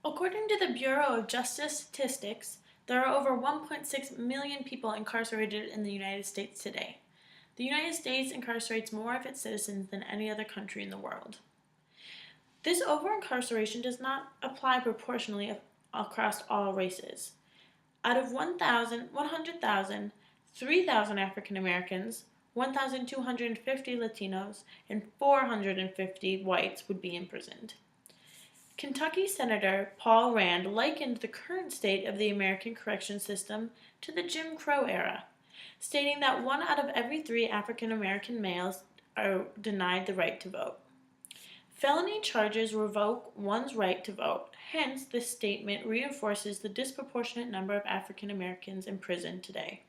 According to the Bureau of Justice Statistics, there are over 1.6 million people incarcerated in the United States today. The United States incarcerates more of its citizens than any other country in the world. This over-incarceration does not apply proportionally across all races. Out of 100,000, 3,000 African Americans, 1,250 Latinos, and 450 whites would be imprisoned. Kentucky Senator Paul Rand likened the current state of the American correction system to the Jim Crow era, stating that 1 out of every 3 African American males are denied the right to vote. Felony charges revoke one's right to vote. Hence, this statement reinforces the disproportionate number of African Americans in prison today.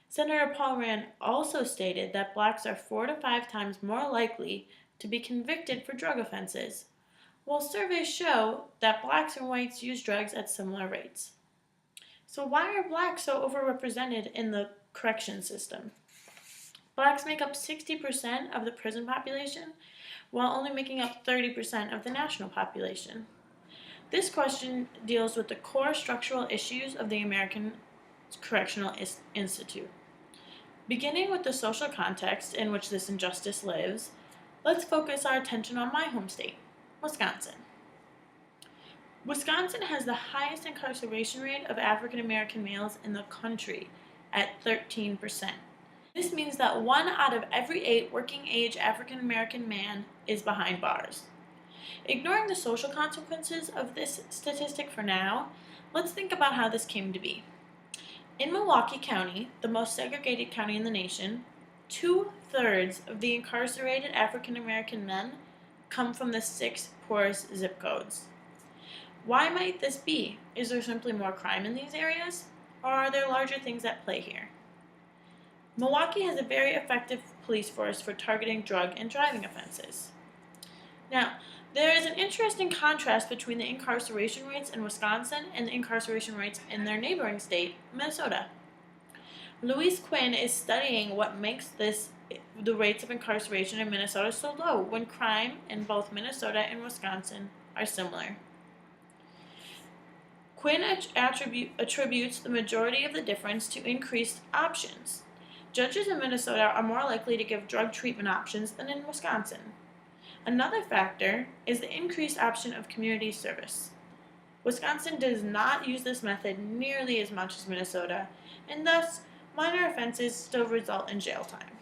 Senator Paul Rand also stated that blacks are 4 to 5 times more likely to be convicted for drug offenses, while surveys show that blacks and whites use drugs at similar rates. So why are blacks so overrepresented in the correction system? Blacks make up 60% of the prison population, while only making up 30% of the national population. This question deals with the core structural issues of the American Correctional Institute. Beginning with the social context in which this injustice lives, let's focus our attention on my home state, Wisconsin. Wisconsin has the highest incarceration rate of African American males in the country at 13%. This means that 1 out of every 8 working-age African American man is behind bars. Ignoring the social consequences of this statistic for now, let's think about how this came to be. In Milwaukee County, the most segregated county in the nation, 2/3 of the incarcerated African American men come from the 6 poorest zip codes. Why might this be? Is there simply more crime in these areas? Or are there larger things at play here? Milwaukee has a very effective police force for targeting drug and driving offenses. Now, there is an interesting contrast between the incarceration rates in Wisconsin and the incarceration rates in their neighboring state, Minnesota. Louise Quinn is studying what makes the rates of incarceration in Minnesota so low when crime in both Minnesota and Wisconsin are similar. Quinn attributes the majority of the difference to increased options. Judges in Minnesota are more likely to give drug treatment options than in Wisconsin. Another factor is the increased option of community service. Wisconsin does not use this method nearly as much as Minnesota, and thus minor offenses still result in jail time.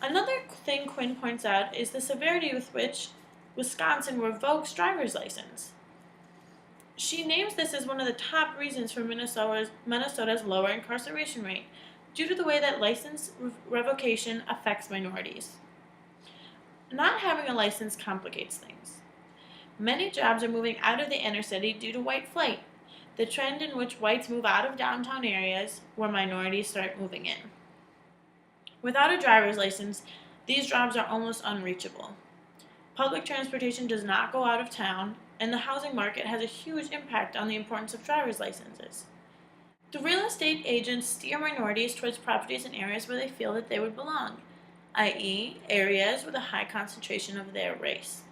Another thing Quinn points out is the severity with which Wisconsin revokes driver's license. She names this as one of the top reasons for Minnesota's lower incarceration rate, due to the way that license revocation affects minorities. Not having a license complicates things. Many jobs are moving out of the inner city due to white flight, the trend in which whites move out of downtown areas where minorities start moving in. Without a driver's license, these jobs are almost unreachable. Public transportation does not go out of town, and the housing market has a huge impact on the importance of driver's licenses. The real estate agents steer minorities towards properties in areas where they feel that they would belong, i.e., areas with a high concentration of their race.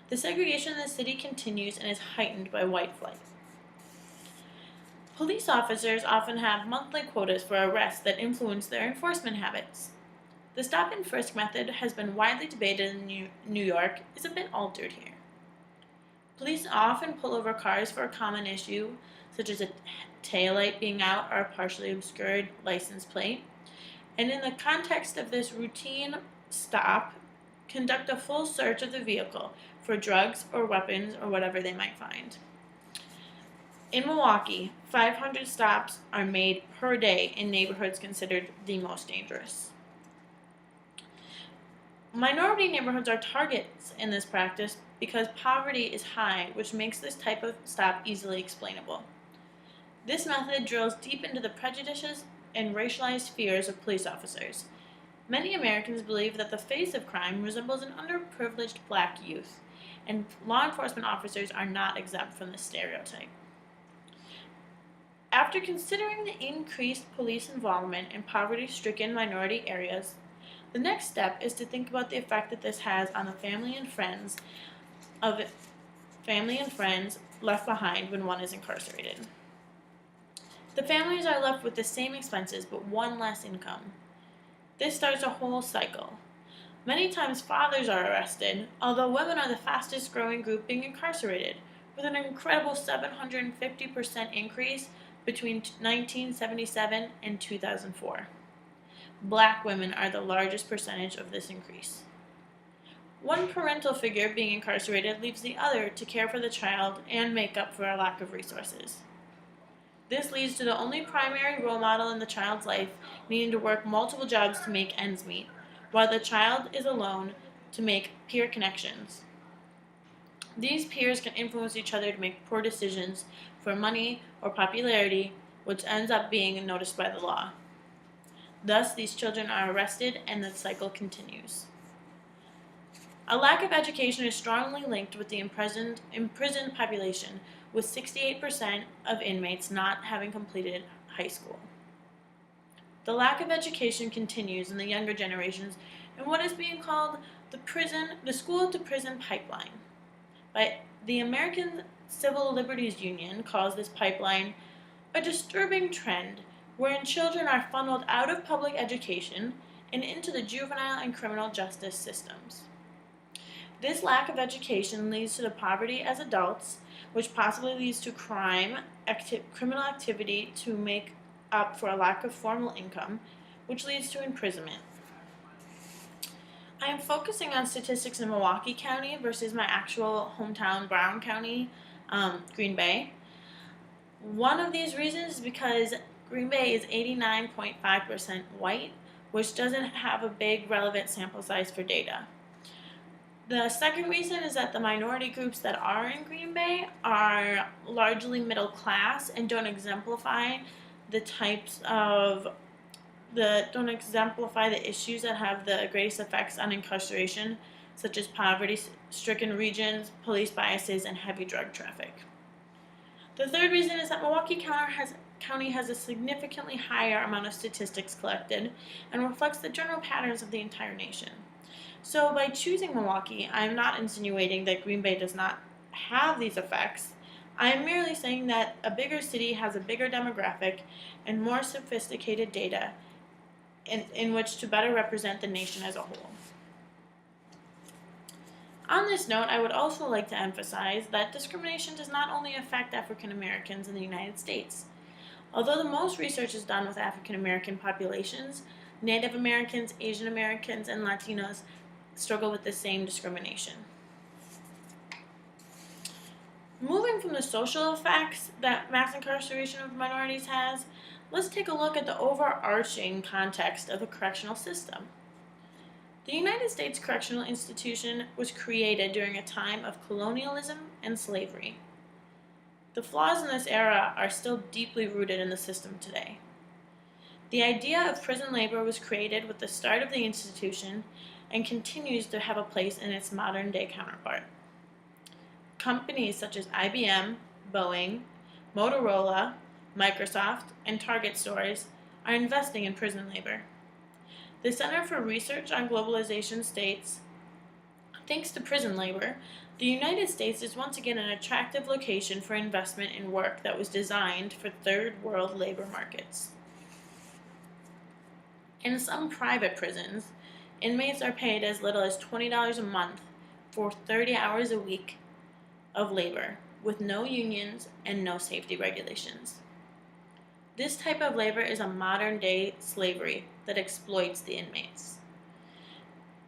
The segregation in the city continues and is heightened by white flight. Police officers often have monthly quotas for arrests that influence their enforcement habits. The stop and frisk method has been widely debated in New York, is a bit altered here. Police often pull over cars for a common issue, such as a taillight being out or a partially obscured license plate, and in the context of this routine stop, conduct a full search of the vehicle for drugs or weapons or whatever they might find. In Milwaukee, 500 stops are made per day in neighborhoods considered the most dangerous. Minority neighborhoods are targets in this practice because poverty is high, which makes this type of stop easily explainable. This method drills deep into the prejudices and racialized fears of police officers. Many Americans believe that the face of crime resembles an underprivileged black youth, and law enforcement officers are not exempt from this stereotype. After considering the increased police involvement in poverty-stricken minority areas, the next step is to think about the effect that this has on the family and friends of family and friends left behind when one is incarcerated. The families are left with the same expenses but one less income. This starts a whole cycle. Many times fathers are arrested, although women are the fastest growing group being incarcerated, with an incredible 750% increase between 1977 and 2004. Black women are the largest percentage of this increase. One parental figure being incarcerated leaves the other to care for the child and make up for a lack of resources. This leads to the only primary role model in the child's life needing to work multiple jobs to make ends meet, while the child is alone to make peer connections. These peers can influence each other to make poor decisions for money or popularity, which ends up being noticed by the law. Thus, these children are arrested and the cycle continues. A lack of education is strongly linked with the imprisoned population, with 68% of inmates not having completed high school. The lack of education continues in the younger generations in what is being called the school to prison pipeline. But the American Civil Liberties Union calls this pipeline a disturbing trend wherein children are funneled out of public education and into the juvenile and criminal justice systems. This lack of education leads to the poverty as adults, which possibly leads to criminal activity to make up for a lack of formal income, which leads to imprisonment. I am focusing on statistics in Milwaukee County versus my actual hometown, Brown County, Green Bay. One of these reasons is because Green Bay is 89.5% white, which doesn't have a big relevant sample size for data. The second reason is that the minority groups that are in Green Bay are largely middle class and don't exemplify the issues that have the greatest effects on incarceration, such as poverty-stricken regions, police biases, and heavy drug traffic. The third reason is that Milwaukee County has a significantly higher amount of statistics collected and reflects the general patterns of the entire nation. So by choosing Milwaukee, I am not insinuating that Green Bay does not have these effects. I am merely saying that a bigger city has a bigger demographic and more sophisticated data in which to better represent the nation as a whole. On this note, I would also like to emphasize that discrimination does not only affect African Americans in the United States. Although the most research is done with African American populations, Native Americans, Asian Americans, and Latinos struggle with the same discrimination. Moving from the social effects that mass incarceration of minorities has, let's take a look at the overarching context of the correctional system. The United States correctional institution was created during a time of colonialism and slavery. The flaws in this era are still deeply rooted in the system today. The idea of prison labor was created with the start of the institution and continues to have a place in its modern-day counterpart. Companies such as IBM, Boeing, Motorola, Microsoft, and Target stores are investing in prison labor. The Center for Research on Globalization states, thanks to prison labor, the United States is once again an attractive location for investment in work that was designed for third world labor markets. In some private prisons, inmates are paid as little as $20 a month for 30 hours a week of labor, with no unions and no safety regulations. This type of labor is a modern-day slavery that exploits the inmates.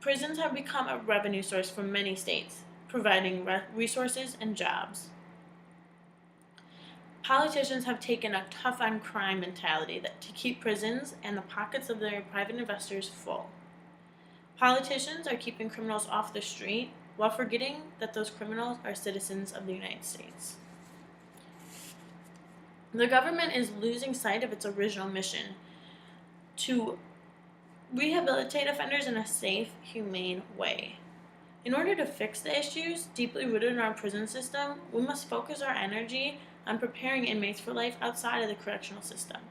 Prisons have become a revenue source for many states, providing resources and jobs. Politicians have taken a tough-on-crime mentality to keep prisons and the pockets of their private investors full. Politicians are keeping criminals off the street while forgetting that those criminals are citizens of the United States. The government is losing sight of its original mission to rehabilitate offenders in a safe, humane way. In order to fix the issues deeply rooted in our prison system, we must focus our energy on preparing inmates for life outside of the correctional system.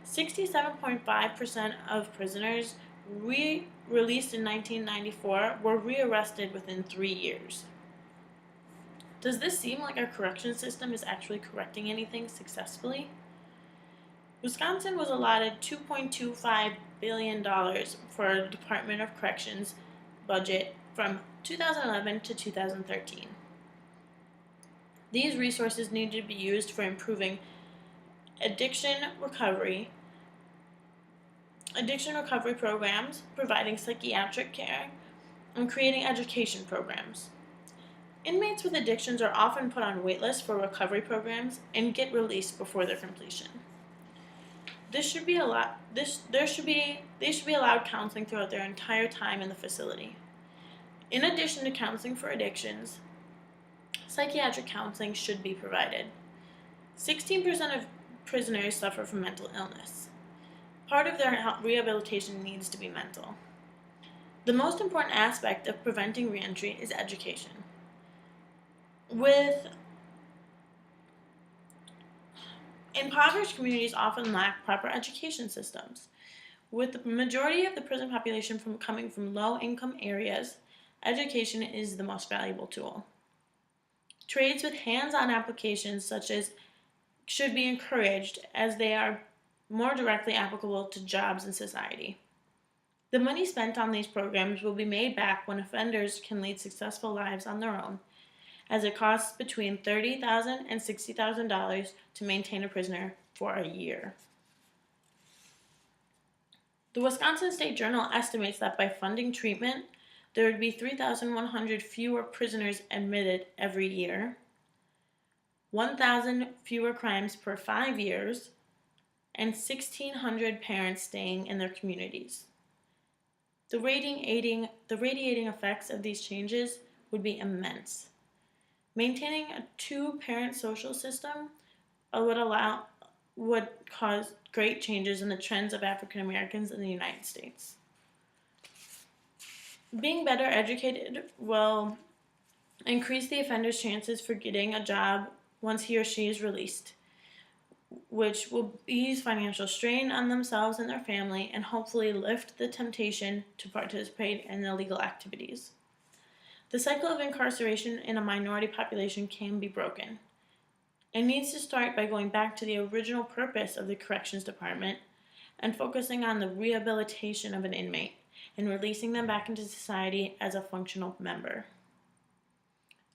67.5% of prisoners released in 1994 were rearrested within 3 years. Does this seem like our correction system is actually correcting anything successfully? Wisconsin was allotted $2.25 billion for the Department of Corrections budget from 2011 to 2013. These resources needed to be used for improving addiction recovery programs, providing psychiatric care, and creating education programs. Inmates with addictions are often put on wait lists for recovery programs and get released before their completion. They should be allowed counseling throughout their entire time in the facility. In addition to counseling for addictions, psychiatric counseling should be provided. 16% of prisoners suffer from mental illness. Part of their rehabilitation needs to be mental. The most important aspect of preventing reentry is education. Impoverished communities often lack proper education systems. With the majority of the prison population coming from low-income areas, education is the most valuable tool. Trades with hands-on applications should be encouraged as they are more directly applicable to jobs in society. The money spent on these programs will be made back when offenders can lead successful lives on their own, as it costs between $30,000 and $60,000 to maintain a prisoner for a year. The Wisconsin State Journal estimates that by funding treatment, there would be 3,100 fewer prisoners admitted every year, 1,000 fewer crimes per 5 years, and 1,600 parents staying in their communities. The radiating effects of these changes would be immense. Maintaining a two-parent social system would cause great changes in the trends of African Americans in the United States. Being better educated will increase the offender's chances for getting a job once he or she is released, which will ease financial strain on themselves and their family and hopefully lift the temptation to participate in illegal activities. The cycle of incarceration in a minority population can be broken. It needs to start by going back to the original purpose of the Corrections Department and focusing on the rehabilitation of an inmate and releasing them back into society as a functional member.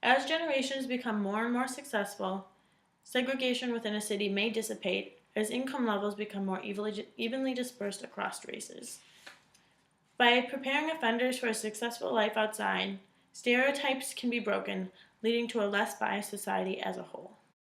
As generations become more and more successful, segregation within a city may dissipate as income levels become more evenly dispersed across races. By preparing offenders for a successful life outside, stereotypes can be broken, leading to a less biased society as a whole.